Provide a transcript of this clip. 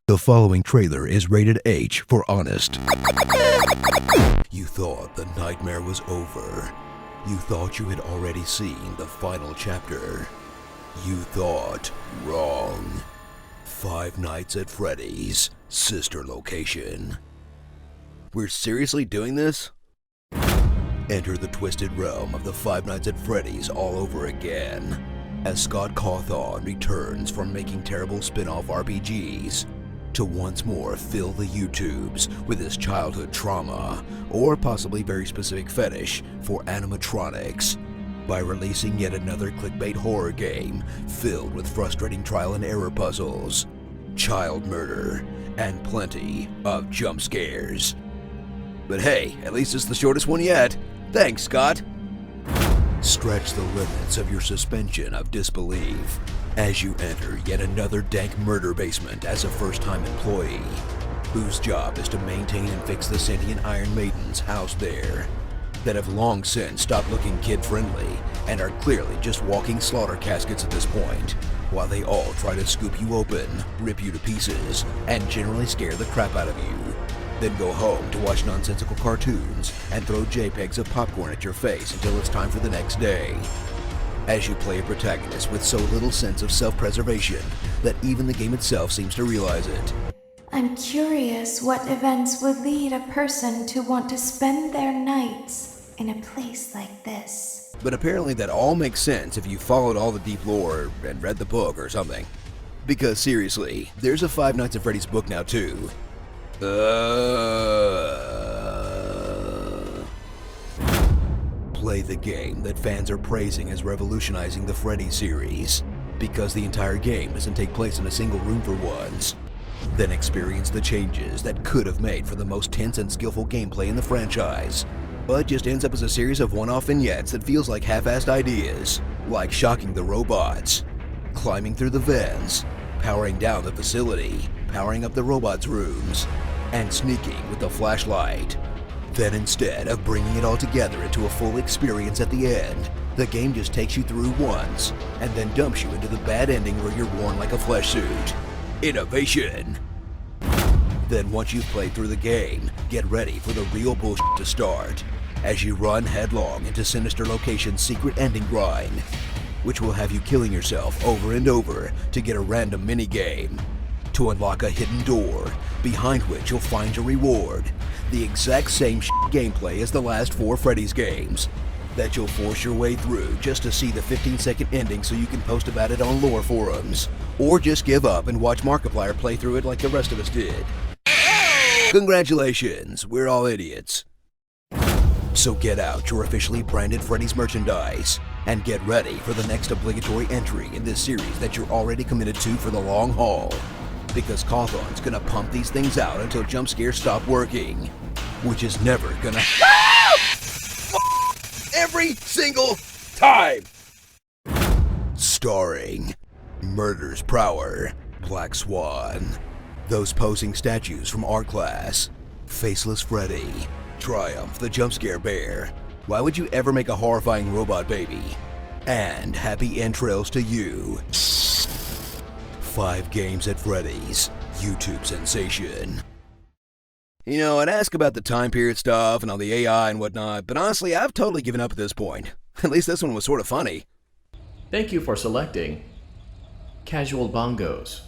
The following trailer is rated H for honest. You thought the nightmare was over. You thought you had already seen the final chapter. You thought wrong. Five Nights at Freddy's sister location. We're seriously doing this? Enter the twisted realm of the Five Nights at Freddy's all over again, as Scott Cawthon returns from making terrible spin-off RPGs to once more fill the YouTubes with his childhood trauma, or possibly very specific fetish for animatronics, by releasing yet another clickbait horror game filled with frustrating trial and error puzzles, child murder, and plenty of jump scares. But hey, at least it's the shortest one yet. Thanks, Scott. Stretch the limits of your suspension of disbelief as you enter yet another dank murder basement as a first-time employee, whose job is to maintain and fix the sentient Iron Maidens housed there, that have long since stopped looking kid-friendly and are clearly just walking slaughter caskets at this point, while they all try to scoop you open, rip you to pieces, and generally scare the crap out of you. Then go home to watch nonsensical cartoons and throw JPEGs of popcorn at your face until it's time for the next day, as you play a protagonist with so little sense of self-preservation that even the game itself seems to realize it. I'm curious what events would lead a person to want to spend their nights in a place like this. But apparently that all makes sense if you followed all the deep lore and read the book or something. Because seriously, there's a Five Nights at Freddy's book now too. Play the game that fans are praising as revolutionizing the Freddy series, because the entire game doesn't take place in a single room for once. Then experience the changes that could have made for the most tense and skillful gameplay in the franchise, but just ends up as a series of one-off vignettes that feels like half-assed ideas, like shocking the robots, climbing through the vents, powering down the facility, powering up the robots' rooms, and sneaking with the flashlight. Then instead of bringing it all together into a full experience at the end, the game just takes you through once, and then dumps you into the bad ending where you're worn like a flesh suit. Innovation! Then once you've played through the game, get ready for the real bullshit to start, as you run headlong into Sinister Location's secret ending grind, which will have you killing yourself over and over to get a random minigame, to unlock a hidden door, behind which you'll find your reward, the exact same gameplay as the last four Freddy's games, that you'll force your way through just to see the 15-second ending so you can post about it on lore forums, or just give up and watch Markiplier play through it like the rest of us did. Congratulations, we're all idiots. So get out your officially branded Freddy's merchandise, and get ready for the next obligatory entry in this series that you're already committed to for the long haul, because Cawthon's gonna pump these things out until jump scares stop working, which is never gonna every single time. Starring Murder's Prower, Black Swan, those posing statues from art class, Faceless Freddy, Triumph the Jump Scare Bear, why would you ever make a horrifying robot baby, and Happy Entrails to You. Five Games at Freddy's, YouTube sensation. You know, I'd ask about the time period stuff and all the AI and whatnot, but honestly, I've totally given up at this point. At least this one was sort of funny. Thank you for selecting Casual Bongos.